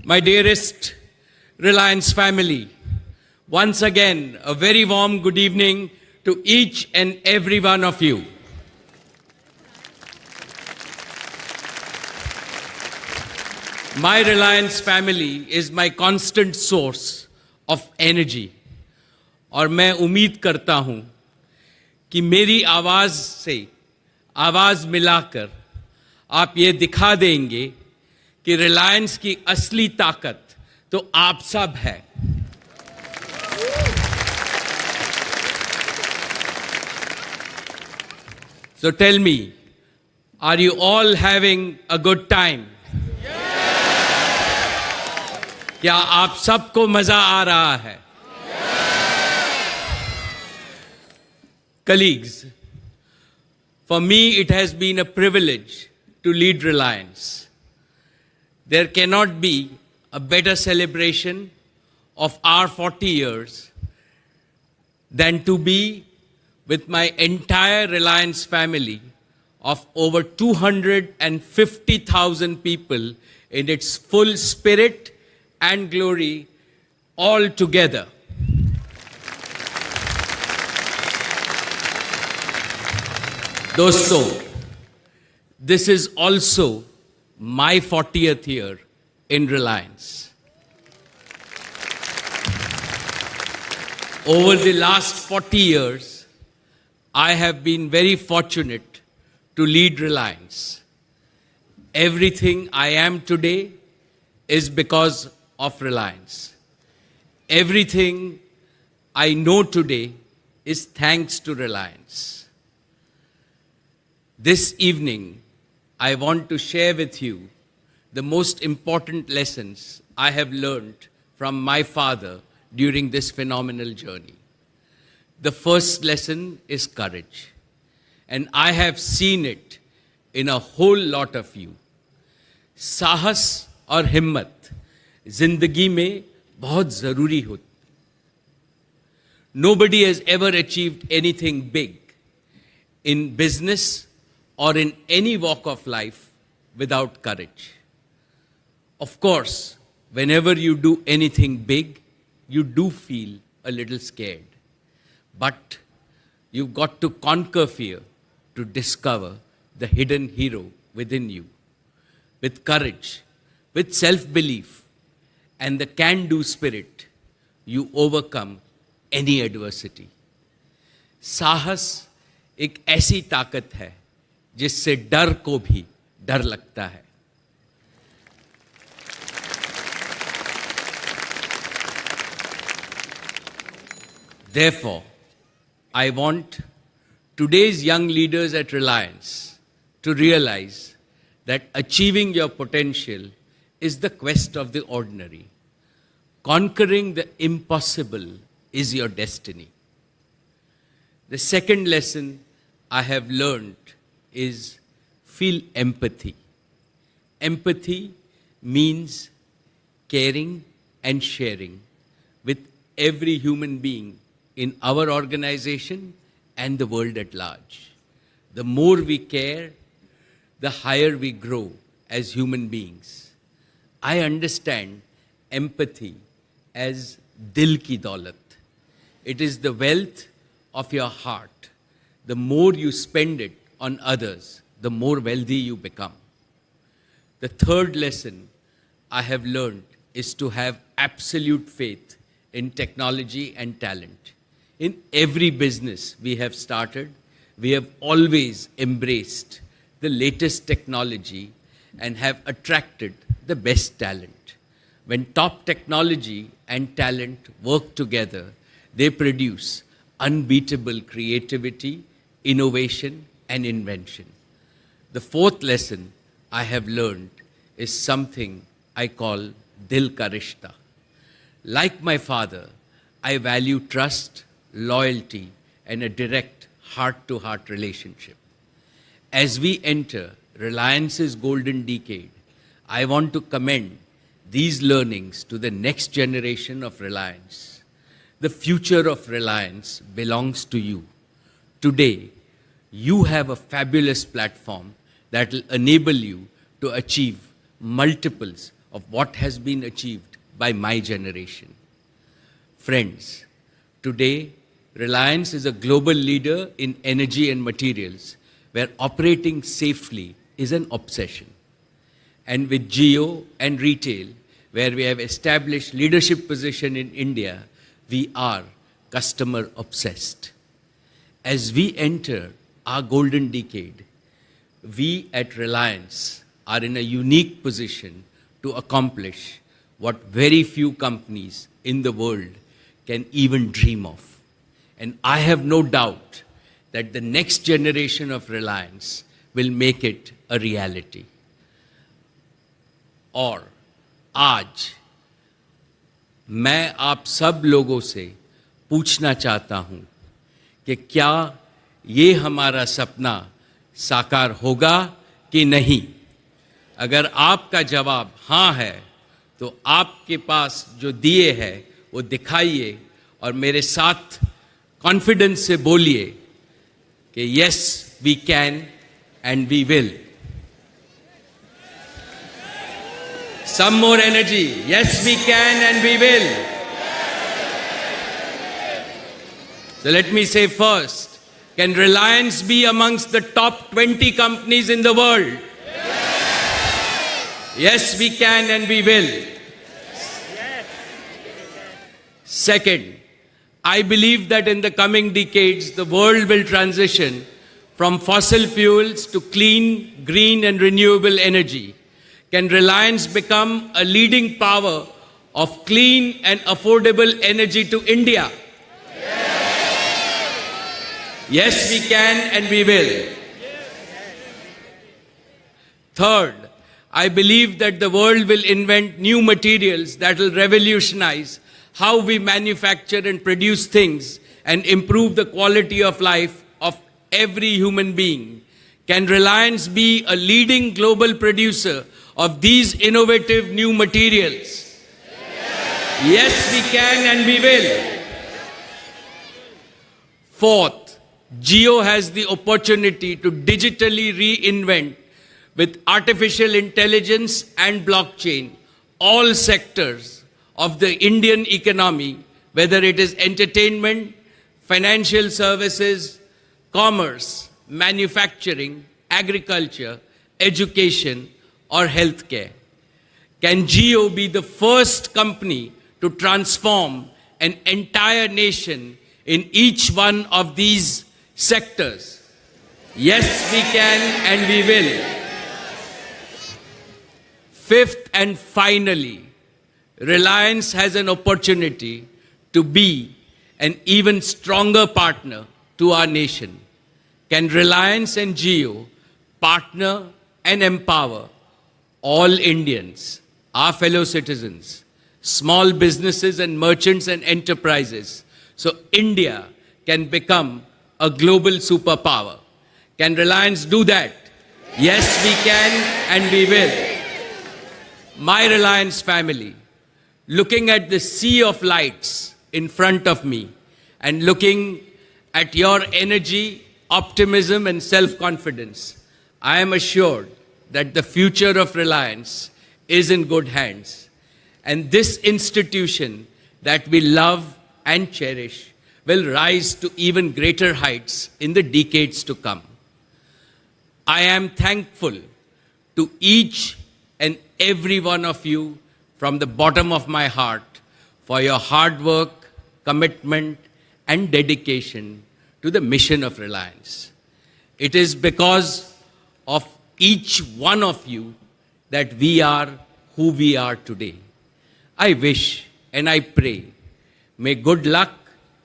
My dearest Reliance family, once again, a very warm good evening to each and every one of you. My Reliance family is my constant source of energy. और मैं उम्मीद करता हूं कि मेरी आवाज से आवाज मिलाकर आप ये दिखा देंगे कि रिलायंस की असली ताकत तो आप सब है. So tell me, are you all having a good time? क्या आप सबको मजा आ रहा है? Colleagues, for me it has been a privilege to lead Reliance. There cannot be a better celebration of our 40 years than to be with my entire Reliance family of over 250,000 people in its full spirit and glory all together. Doston, this is also my 40th year in Reliance. Over the last 40 years, I have been very fortunate to lead Reliance. Everything I am today is because of Reliance. Everything I know today is thanks to Reliance. This evening, I want to share with you the most important lessons I have learned from my father during this phenomenal journey. The first lesson is courage, and I have seen it in a whole lot of you. साहस और हिम्मत जिंदगी में बहुत जरूरी होती. Nobody has ever achieved anything big in business or in any walk of life without courage. Of course, whenever you do anything big, you do feel a little scared. But you've got to conquer fear to discover the hidden hero within you. With courage, with self-belief, and the can-do spirit, you overcome any adversity. साहस एक ऐसी ताकत है जिससे डर को भी डर लगता है. Therefore, I want today's young leaders at Reliance to realize that achieving your potential is the quest of the ordinary. Conquering the impossible is your destiny. The second lesson I have learned is feel empathy. Empathy means caring and sharing with every human being in our organization and the world at large. The more we care, the higher we grow as human beings. I understand empathy as dil ki daulat. It is the wealth of your heart. The more you spend it on others, the more wealthy you become. The third lesson I have learned is to have absolute faith in technology and talent. In every business we have started, we have always embraced the latest technology and have attracted the best talent. When top technology and talent work together, they produce unbeatable creativity, innovation, and invention. The fourth lesson I have learned is something I call Dil Ka Rishta. Like my father, I value trust, loyalty, and a direct heart-to-heart relationship. As we enter Reliance's golden decade, I want to commend these learnings to the next generation of Reliance. The future of Reliance belongs to you. Today, you have a fabulous platform that will enable you to achieve multiples of what has been achieved by my generation. Friends, today, Reliance is a global leader in energy and materials, where operating safely is an obsession. And with Jio and retail, where we have established leadership position in India, we are customer obsessed. As we enter our golden decade, we at Reliance are in a unique position to accomplish what very few companies in the world can even dream of. And I have no doubt that the next generation of Reliance will make it a reality. और आज मैं आप सब लोगों से पूछना चाहता हूं कि क्या ये हमारा सपना साकार होगा कि नहीं? अगर आपका जवाब हाँ है, तो आपके पास जो दिए है वो दिखाइए और मेरे साथ कॉन्फिडेंस से बोलिए कि yes we can and we will. Some more energy. Yes, we can and we will. So let me say first, can Reliance be amongst the top 20 companies in the world? Yes, we can and we will. Second, I believe that in the coming decades, the world will transition from fossil fuels to clean, green and renewable energy. Can Reliance become a leading power of clean and affordable energy to India? Yes, we can and we will. Third, I believe that the world will invent new materials that will revolutionize how we manufacture and produce things and improve the quality of life of every human being. Can Reliance be a leading global producer of these innovative new materials? Yes, we can and we will. Fourth, Jio has the opportunity to digitally reinvent with artificial intelligence and blockchain all sectors of the Indian economy, whether it is entertainment, financial services, commerce, manufacturing, agriculture, education, or healthcare. Can Jio be the first company to transform an entire nation in each one of these sectors? Yes, we can and we will. Fifth and finally, Reliance has an opportunity to be an even stronger partner to our nation. Can Reliance and Jio partner and empower all Indians, our fellow citizens, small businesses and merchants and enterprises, so India can become a global superpower? Can Reliance do that? Yes, we can and we will. My Reliance family, looking at the sea of lights in front of me and looking at your energy, optimism and self-confidence, I am assured that the future of Reliance is in good hands. And this institution that we love and cherish will rise to even greater heights in the decades to come. I am thankful to each and every one of you from the bottom of my heart for your hard work, commitment, and dedication to the mission of Reliance. It is because of each one of you that we are who we are today. I wish and I pray, may good luck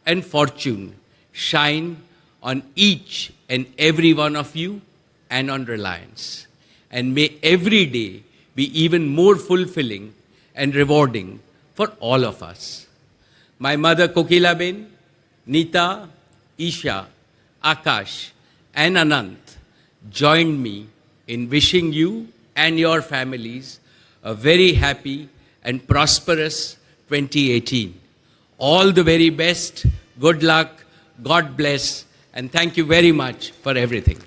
and fortune shine on each and every one of you and on Reliance. And may every day be even more fulfilling and rewarding for all of us. My mother Kokilaben, Nita, Isha, Akash, and Anant joined me in wishing you and your families a very happy and prosperous 2018. All the very best, good luck, God bless, and thank you very much for everything.